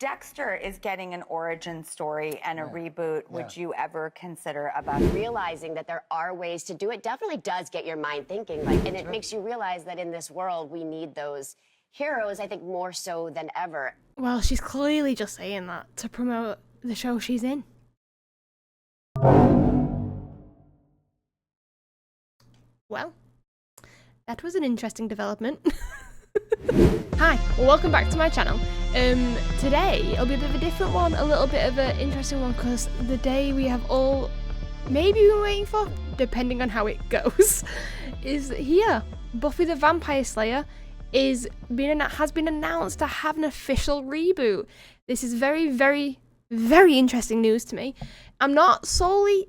Dexter is getting an origin story and a reboot, would you ever consider about realizing that there are ways to do it definitely does get your mind thinking, like, and it makes you realize that in this world we need those heroes, I think, more so than ever. Well, she's clearly just saying that to promote the show she's in. Well, that was an interesting development. Hi, welcome back to my channel. Today it'll be a bit of a different one, a little bit of an interesting one, because the day we have all maybe been waiting for, depending on how it goes, is here. Buffy the Vampire Slayer has been announced to have an official reboot. This is very, very, very interesting news to me. I'm not solely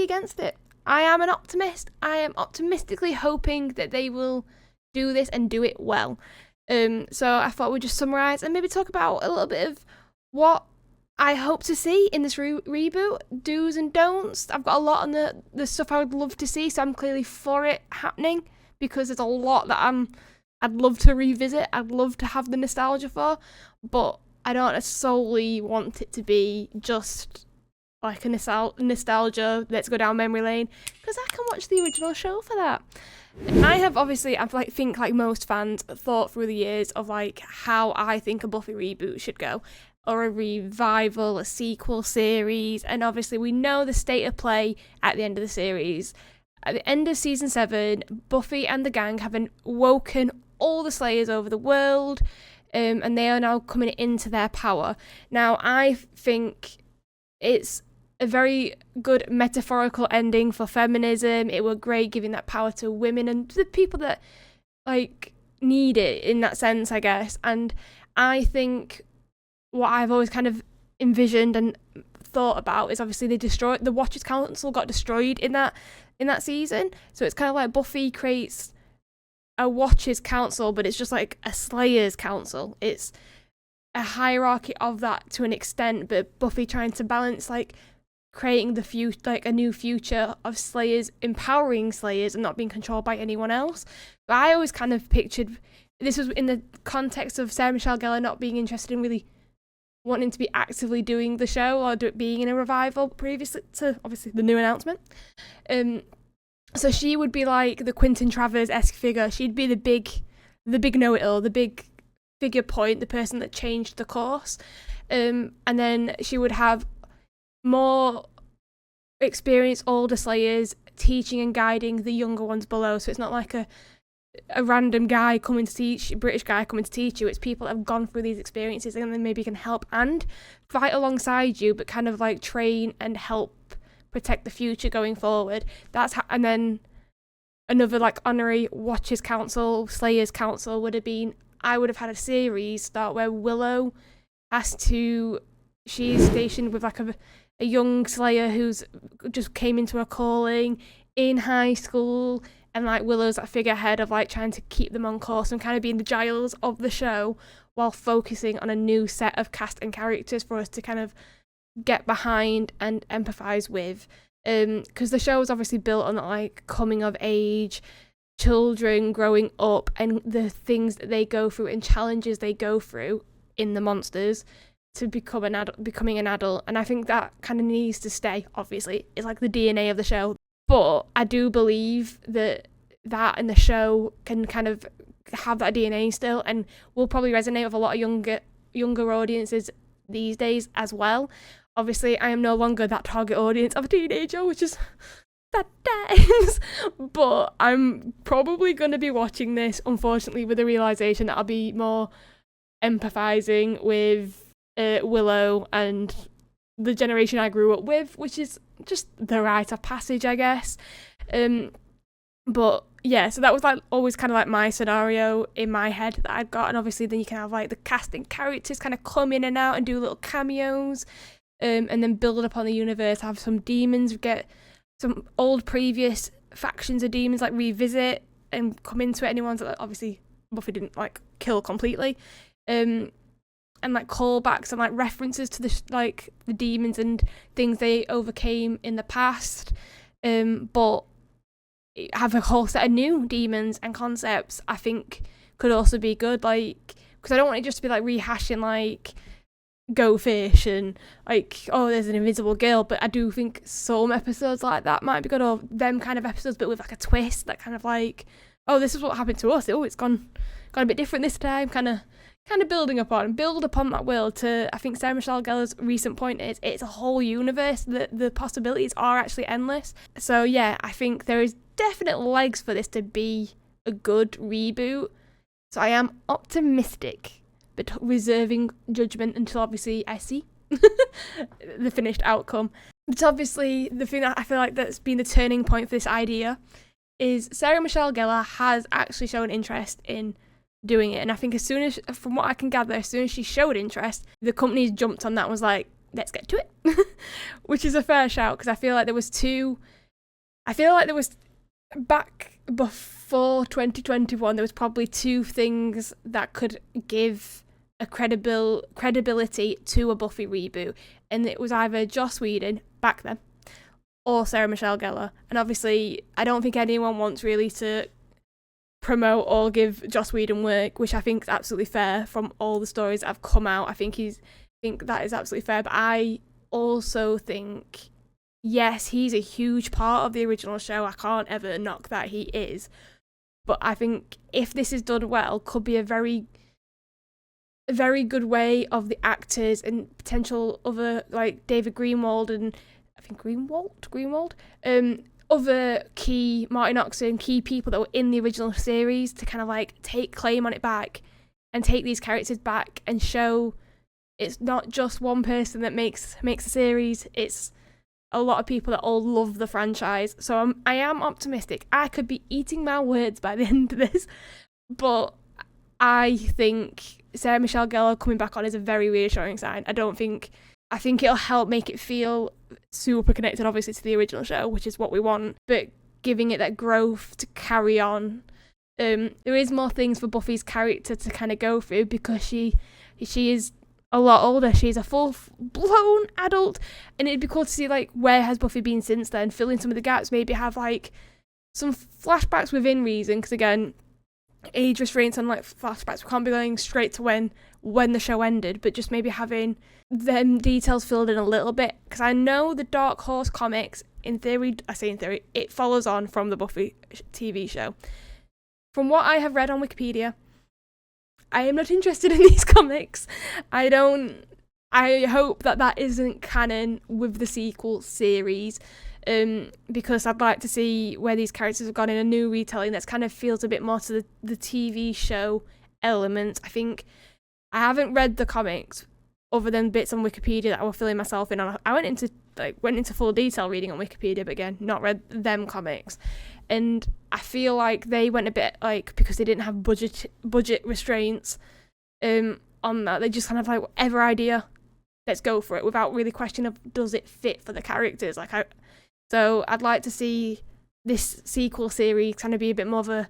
against it. I am an optimist. I am optimistically hoping that they will do this and do it well. So I thought we'd just summarise and maybe talk about a little bit of what I hope to see in this reboot, do's and don'ts. I've got a lot on the stuff I would love to see, so I'm clearly for it happening, because there's a lot that I'd love to revisit, I'd love to have the nostalgia for, but I don't solely want it to be just like a nostalgia, let's go down memory lane, because I can watch the original show for that. I think like most fans, thought through the years of like how I think a Buffy reboot should go, or a revival, a sequel series, and obviously we know the state of play at the end of the series. At the end of season 7, Buffy and the gang have awoken all the Slayers over the world, and they are now coming into their power. Now, I think it's a very good metaphorical ending for feminism. It were great giving that power to women and the people that like need it in that sense, I guess. And I think what I've always kind of envisioned and thought about is obviously the Watchers Council got destroyed in that season. So it's kind of like Buffy creates a Watchers Council, but it's just like a Slayers Council. It's a hierarchy of that to an extent, but Buffy trying to balance like creating a new future of Slayers, empowering Slayers and not being controlled by anyone else. But I always kind of pictured this was in the context of Sarah Michelle Gellar not being interested in really wanting to be actively doing the show or being in a revival previously to obviously the new announcement. So she would be like the Quentin Travers-esque figure. She'd be the big know-it-all, the big figure point, the person that changed the course. And then she would have more experienced older Slayers teaching and guiding the younger ones below. So it's not like a random guy coming to teach, British guy coming to teach you. It's people that have gone through these experiences and then maybe can help and fight alongside you, but kind of like train and help protect the future going forward. And then another like honorary Watchers Council, Slayers Council would have been, I would have had a series start where Willow she's stationed with like a young Slayer who's just came into a calling in high school, and like Willow's that figurehead of like trying to keep them on course and kind of being the Giles of the show while focusing on a new set of cast and characters for us to kind of get behind and empathise with. Because the show is obviously built on like coming of age, children growing up, and the things that they go through and challenges they go through in the monsters to becoming an adult. And I think that kind of needs to stay, obviously. It's like the DNA of the show. But I do believe that in the show can kind of have that DNA still, and will probably resonate with a lot of younger audiences these days as well. Obviously, I am no longer that target audience of a teenager, which is that times. But I'm probably going to be watching this, unfortunately, with the realisation that I'll be more empathising with Willow and the generation I grew up with, which is just the rite of passage, I guess. But yeah, so that was like always kind of like my scenario in my head that I'd got. And obviously then you can have like the casting characters kind of come in and out and do little cameos, and then build upon the universe, have some demons, get some old previous factions of demons like revisit and come into it. Anyone's that obviously Buffy didn't like kill completely, and like callbacks and like references to the demons and things they overcame in the past, but have a whole set of new demons and concepts. I think could also be good, like, because I don't want it just to be like rehashing like go fish and like, oh, there's an invisible girl. But I do think some episodes like that might be good, or them kind of episodes, but with like a twist that kind of like, oh, this is what happened to us. Oh, it's gone a bit different this time. Kind of build upon that world. To, I think Sarah Michelle Gellar's recent point is, it's a whole universe. The possibilities are actually endless. So yeah, I think there is definite legs for this to be a good reboot. So I am optimistic, but reserving judgment until obviously I see the finished outcome. But obviously the thing that I feel like that's been the turning point for this idea is Sarah Michelle Gellar has actually shown interest in doing it. And I think as soon as, from what I can gather, as soon as she showed interest, the companies jumped on that and was like, let's get to it. Which is a fair shout, because I feel like there was back before 2021, there was probably two things that could give a credibility to a Buffy reboot. And it was either Joss Whedon, back then, or Sarah Michelle Gellar. And obviously, I don't think anyone wants really to promote or give Joss Whedon work, which I think is absolutely fair from all the stories that have come out. I think that is absolutely fair. But I also think, yes, he's a huge part of the original show. I can't ever knock that, he is. But I think if this is done well, could be a very good way of the actors and potential other, like David Greenwald and I think Greenwald, other key Martin Oxon, key people that were in the original series to kind of like take claim on it back and take these characters back and show it's not just one person that makes the series, it's a lot of people that all love the franchise. So I am optimistic. I could be eating my words by the end of this, but I think Sarah Michelle Gellar coming back on is a very reassuring sign. I think it'll help make it feel super connected, obviously, to the original show, which is what we want, but giving it that growth to carry on. There is more things for Buffy's character to kind of go through, because she is a lot older. She's a full-blown adult, and it'd be cool to see, like, where has Buffy been since then, fill in some of the gaps, maybe have, like, some flashbacks within reason, because, again, age restraints on, like, flashbacks, we can't be going straight to when the show ended, but just maybe having them details filled in a little bit, because I know the Dark Horse comics, in theory, it follows on from the Buffy TV show. From what I have read on Wikipedia, I am not interested in these comics. I hope that isn't canon with the sequel series, because I'd like to see where these characters have gone in a new retelling that kind of feels a bit more to the TV show element. I think I haven't read the comics other than bits on Wikipedia that I was filling myself in on. I went into full detail reading on Wikipedia, but again, not read them comics. And I feel like they went a bit like, because they didn't have budget restraints on that, they just kind of like, whatever idea, let's go for it, without really question of does it fit for the characters. So I'd like to see this sequel series kind of be a bit more of a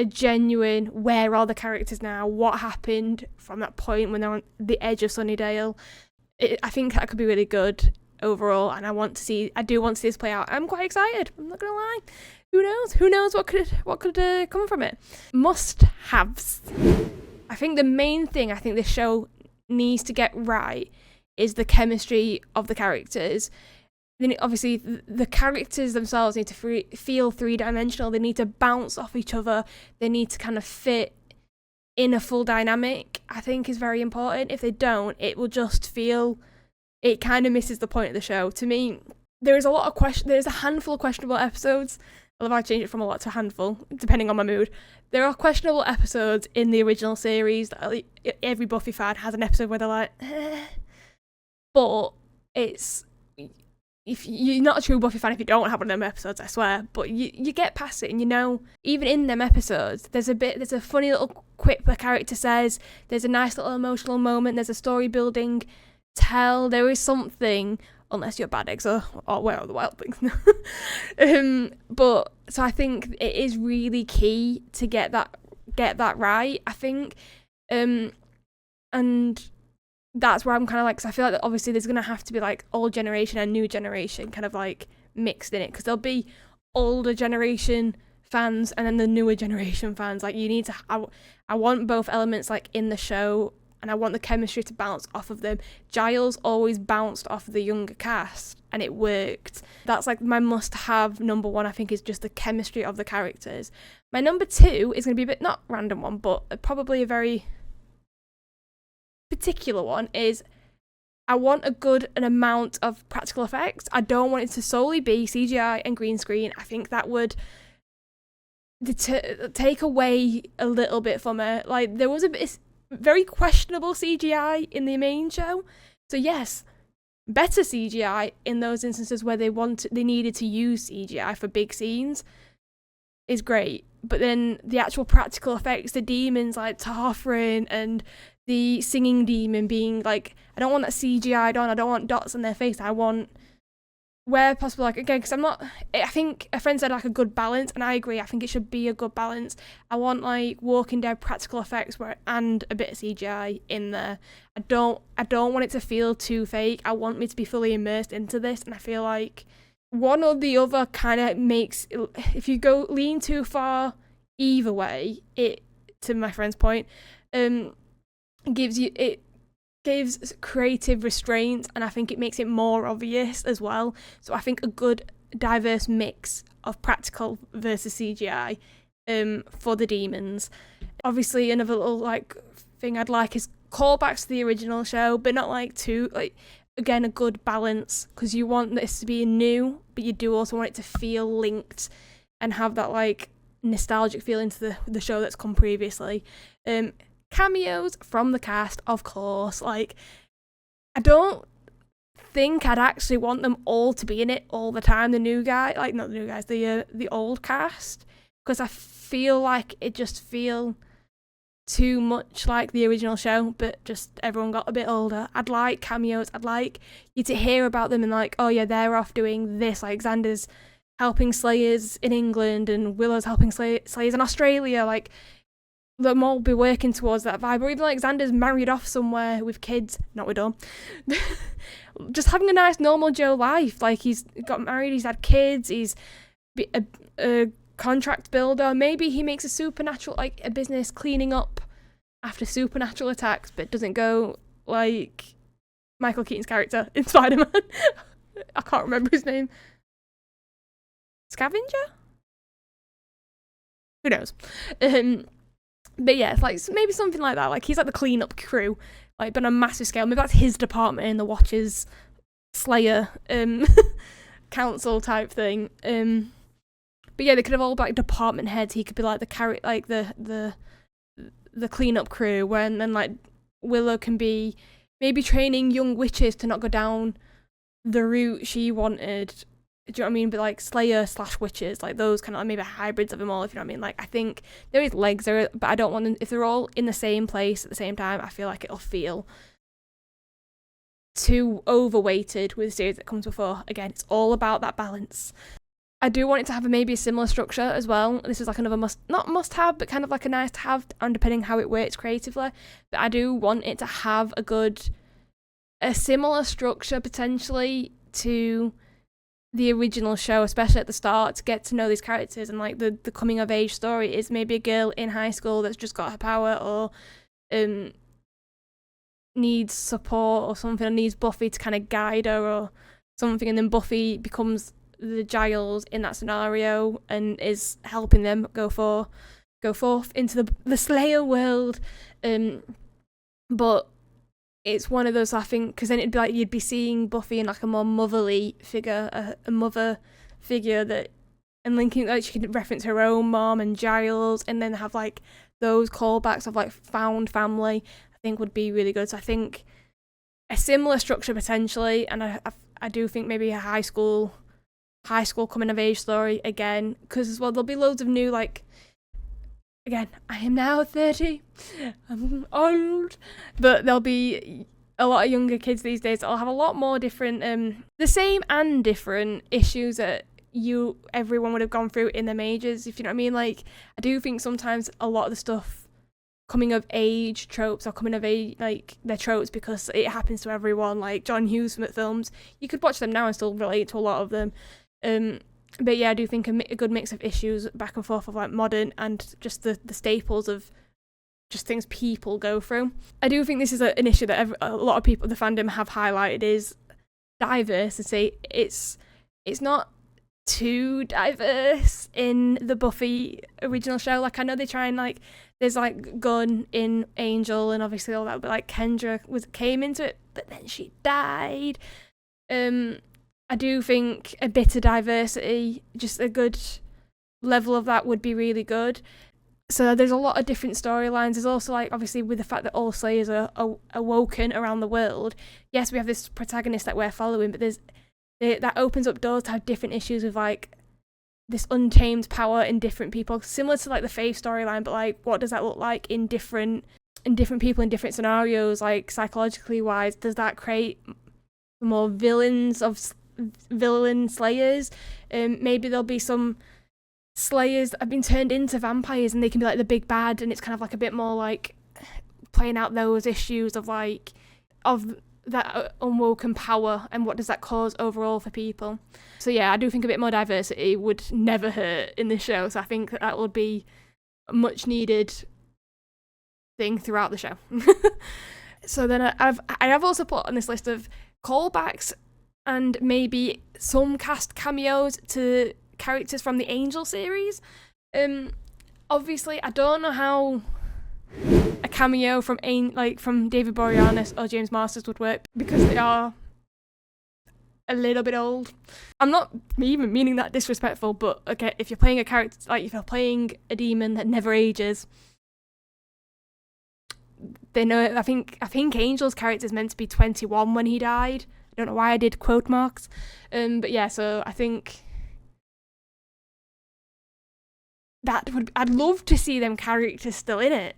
genuine, where are the characters now, what happened from that point when they're on the edge of Sunnydale. I think that could be really good overall, and I do want to see this play out. I'm quite excited, I'm not gonna lie. Who knows what could come from it. Must-haves. I think the main thing I think this show needs to get right is the chemistry of the characters. Then obviously the characters themselves need to feel three-dimensional. They need to bounce off each other. They need to kind of fit in a full dynamic, I think is very important. If they don't, it will just feel, it kind of misses the point of the show. To me, there's a handful of questionable episodes. I love how I change it from a lot to a handful, depending on my mood. There are questionable episodes in the original series that every Buffy fan has an episode where they're like, but it's, if you're not a true Buffy fan if you don't have one of them episodes, I swear, but you get past it, and you know, even in them episodes, there's a funny little quip the character says, there's a nice little emotional moment, there's a story building there is something, unless you're Bad Eggs or Where Are the Wild Things. But so I think it is really key to get that right, I think, and that's where I'm kind of like, because I feel like that obviously there's going to have to be like old generation and new generation kind of like mixed in it, because there'll be older generation fans and then the newer generation fans. Like, you need to, I want both elements like in the show and I want the chemistry to bounce off of them. Giles always bounced off the younger cast, and it worked. That's like my must-have number one, I think, is just the chemistry of the characters. My number two is going to be a bit, not random one, but probably a very particular one, is I want a good an amount of practical effects. I don't want it to solely be CGI and green screen. I think that would take away a little bit from it. Like, there was a bit very questionable CGI in the main show. So yes, better CGI in those instances where they needed to use CGI for big scenes is great. But then the actual practical effects, the demons like Tarfrin and the singing demon being like, I don't want that CGI'd on, I don't want dots on their face, I want, where possible, like, again, because I think a friend said like a good balance, and I agree, I think it should be a good balance. I want like Walking Dead practical effects and a bit of CGI in there. I don't want it to feel too fake. I want me to be fully immersed into this, and I feel like one or the other kind of makes, if you lean too far either way, it, to my friend's point, gives creative restraint, and I think it makes it more obvious as well. So I think a good diverse mix of practical versus CGI for the demons. Obviously, another little like thing I'd like is callbacks to the original show, but not like too like, again, a good balance, because you want this to be new, but you do also want it to feel linked and have that like nostalgic feeling to the show that's come previously. Cameos from the cast, of course. Like, I don't think I'd actually want them all to be in it all the time. The new guy, like, not the new guys, the old cast, because I feel like it just feel too much like the original show, but just everyone got a bit older. I'd like cameos. I'd like you to hear about them and like, oh yeah, they're off doing this. Like, Xander's helping Slayers in England and Willow's helping Slayers in Australia. Like, them all be working towards that vibe, or even like Xander's married off somewhere with kids, not with Dawn, just having a nice normal Joe life. Like, he's got married, he's had kids, he's a contract builder. Maybe he makes a supernatural, like a business cleaning up after supernatural attacks, but doesn't go like Michael Keaton's character in Spider-Man. I can't remember his name. Scavenger? Who knows? But yeah, it's like maybe something like that. Like, he's like the cleanup crew, like, but on a massive scale. Maybe that's his department in the Watchers Slayer council type thing. But yeah, they could have all like department heads. He could be like the cleanup crew, when then like Willow can be maybe training young witches to not go down the route she wanted. Do you know what I mean? But like Slayer / witches, like those kind of like maybe hybrids of them all, if you know what I mean. Like, I think there is legs there, but I don't want them, if they're all in the same place at the same time, I feel like it'll feel too overweighted with the series that comes before. Again, it's all about that balance. I do want it to have maybe a similar structure as well. This is like another not must have, but kind of like a nice to have, underpinning how it works creatively. But I do want it to have a similar structure potentially to the original show, especially at the start, to get to know these characters. And like the coming of age story is maybe a girl in high school that's just got her power, or needs support or something, and needs Buffy to kind of guide her or something, and then Buffy becomes the Giles in that scenario and is helping them go forth into the Slayer world. But it's one of those, I think, because then it'd be like you'd be seeing Buffy in like a more motherly figure, a mother figure that, and linking, like, she can reference her own mom and Giles, and then have like those callbacks of like found family, I think would be really good. So I think a similar structure potentially, and I do think maybe a high school coming of age story again, because as well there'll be loads of new, like, again, I am now 30, I'm old, but there'll be a lot of younger kids these days that'll have a lot more different, the same and different issues that everyone would have gone through in their majors, if you know what I mean. Like, I do think sometimes a lot of the stuff, coming of age tropes, or coming of age, like, they're tropes because it happens to everyone, like John Hughes films, you could watch them now and still relate to a lot of them. But yeah, I do think a good mix of issues back and forth of like modern and just the staples of just things people go through. I do think this is an issue that a lot of people, the fandom, have highlighted, is diversity. It's not too diverse in the Buffy original show. Like, I know they try and, like, there's like Gunn in Angel and obviously all that, but like Kendra came into it, but then she died. I do think a bit of diversity, just a good level of that, would be really good. So there's a lot of different storylines. There's also, like, obviously with the fact that all Slayers are awoken around the world. Yes, we have this protagonist that we're following, but that opens up doors to have different issues with, like, this untamed power in different people, similar to like the Faith storyline, but like, what does that look like in different people in different scenarios? Like, psychologically wise, does that create more villain Slayers? Maybe there'll be some Slayers that have been turned into vampires and they can be like the big bad, and it's kind of like a bit more like playing out those issues of like of that unwoken power and what does that cause overall for people. So yeah, I do think a bit more diversity would never hurt in this show, so I think that would be a much needed thing throughout the show. So then I have also put on this list of callbacks and maybe some cast cameos to characters from the Angel series. Obviously, I don't know how a cameo from David Boreanaz or James Marsters would work, because they are a little bit old. I'm not even meaning that disrespectful, but okay, if you're playing a character, like if you're playing a demon that never ages, they know. I think Angel's character is meant to be 21 when he died. I don't know why I did quote marks, but yeah. So I think I'd love to see them characters still in it.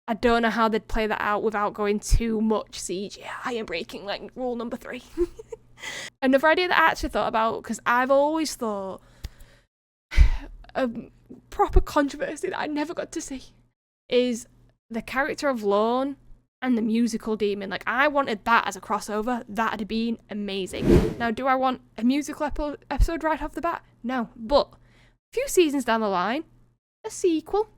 I don't know how they'd play that out without going too much CGI and breaking like rule number 3. Another idea that I actually thought about, because I've always thought a proper controversy that I never got to see, is the character of Lorne and the musical demon. Like, I wanted that as a crossover. That'd have been amazing. Now, do I want a musical episode right off the bat? No. But a few seasons down the line, a sequel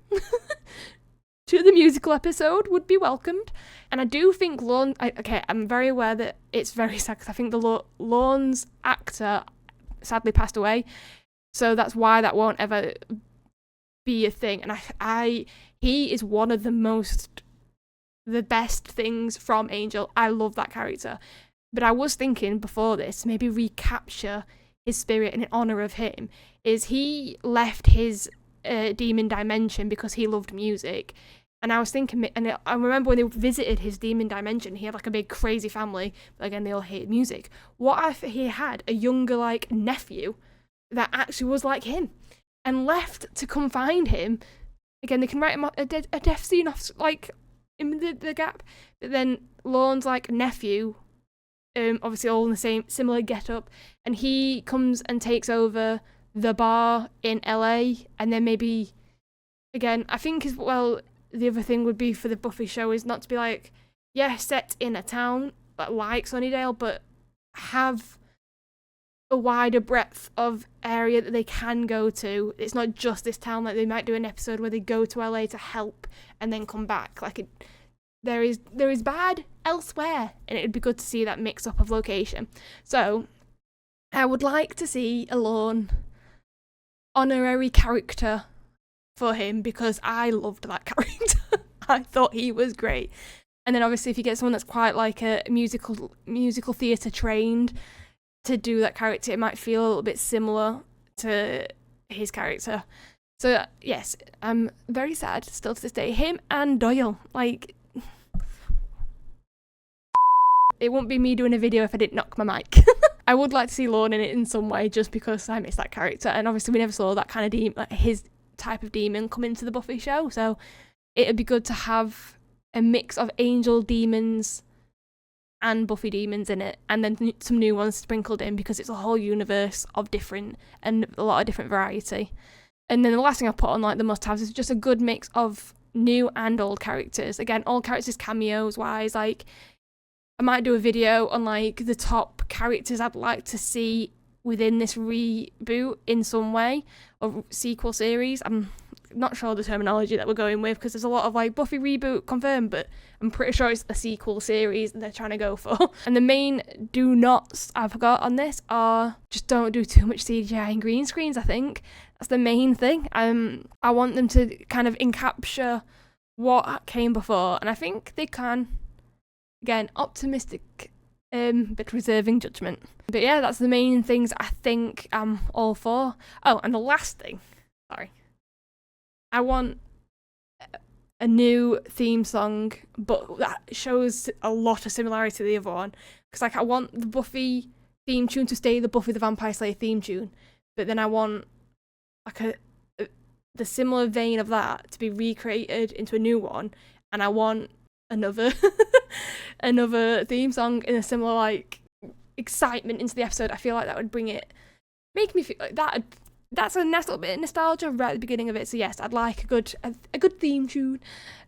to the musical episode would be welcomed. And I do think Lorne... I'm very aware that it's very sad, because I think Lorne's actor sadly passed away. So that's why that won't ever be a thing. And he is one of the best things from Angel. I love that character. But I was thinking before this, maybe recapture his spirit in honor of him. Is he left his demon dimension because he loved music? And I was thinking, and I remember when they visited his demon dimension, he had like a big crazy family, but again, they all hated music. What if he had a younger like nephew that actually was like him and left to come find him? Again, they can write him a death scene off like in the gap, but then Lorne's like nephew, obviously all in the same similar get-up, and he comes and takes over the bar in LA, and then maybe again, I think as well, the other thing would be for the Buffy show is not to be like, yeah, set in a town like Sunnydale, but have a wider breadth of area that they can go to. It's not just this town. Like, they might do an episode where they go to LA to help and then come back. Like, there is bad elsewhere, and it'd be good to see that mix up of location. So I would like to see a Lorne honorary character for him, because I loved that character. I thought he was great. And then obviously if you get someone that's quite like a musical theatre trained to do that character, it might feel a little bit similar to his character. So yes, I'm very sad still to this day. Him and Doyle, like, it wouldn't be me doing a video if I didn't knock my mic. I would like to see Lorne in it in some way, just because I miss that character, and obviously we never saw that kind of demon, like his type of demon, come into the Buffy show, so it'd be good to have a mix of Angel demons and Buffy demons in it, and then some new ones sprinkled in, because it's a whole universe of different, and a lot of different variety. And then the last thing I put on like the must-haves is just a good mix of new and old characters. Again, all characters cameos wise, like I might do a video on like the top characters I'd like to see within this reboot in some way, or sequel series. I'm not sure the terminology that we're going with, because there's a lot of like Buffy reboot confirmed, but I'm pretty sure it's a sequel series they're trying to go for. And the main do nots I've got on this are just don't do too much CGI and green screens. I think that's the main thing. I want them to kind of encapture what came before, and I think they can. Again, optimistic, but reserving judgment. But yeah, that's the main things I think I'm all for. Oh, and the last thing, sorry. I want a new theme song, but that shows a lot of similarity to the other one. Because like I want the Buffy theme tune to stay the Buffy the Vampire Slayer theme tune, but then I want like the similar vein of that to be recreated into a new one, and I want another another theme song in a similar like excitement into the episode. I feel like that would make me feel like that. That's a nice little bit of nostalgia right at the beginning of it. So yes, I'd like a good theme tune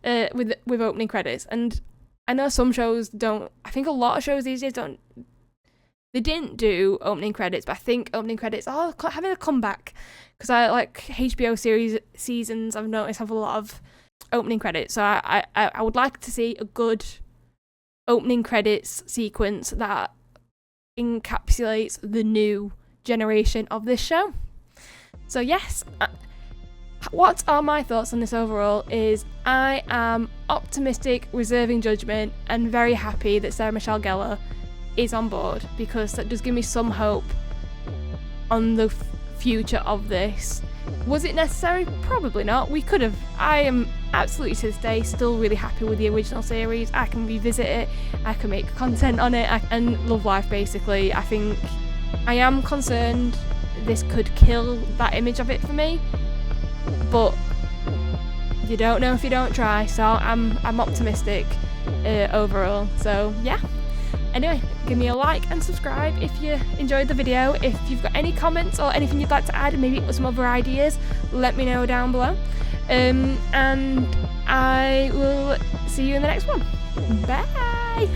with opening credits. And I know some shows don't. I think a lot of shows these days don't. They didn't do opening credits, but I think opening credits are having a comeback, because I like HBO seasons. I've noticed have a lot of opening credits. So I would like to see a good opening credits sequence that encapsulates the new generation of this show. So yes, what are my thoughts on this overall is I am optimistic, reserving judgment, and very happy that Sarah Michelle Gellar is on board, because that does give me some hope on the future of this. Was it necessary? Probably not. We could have. I am absolutely to this day still really happy with the original series. I can revisit it, I can make content on it, and love life basically. I think I am concerned this could kill that image of it for me, but you don't know if you don't try, so I'm optimistic overall. So yeah, anyway, give me a like and subscribe if you enjoyed the video. If you've got any comments or anything you'd like to add, maybe some other ideas, let me know down below, and I will see you in the next one. Bye.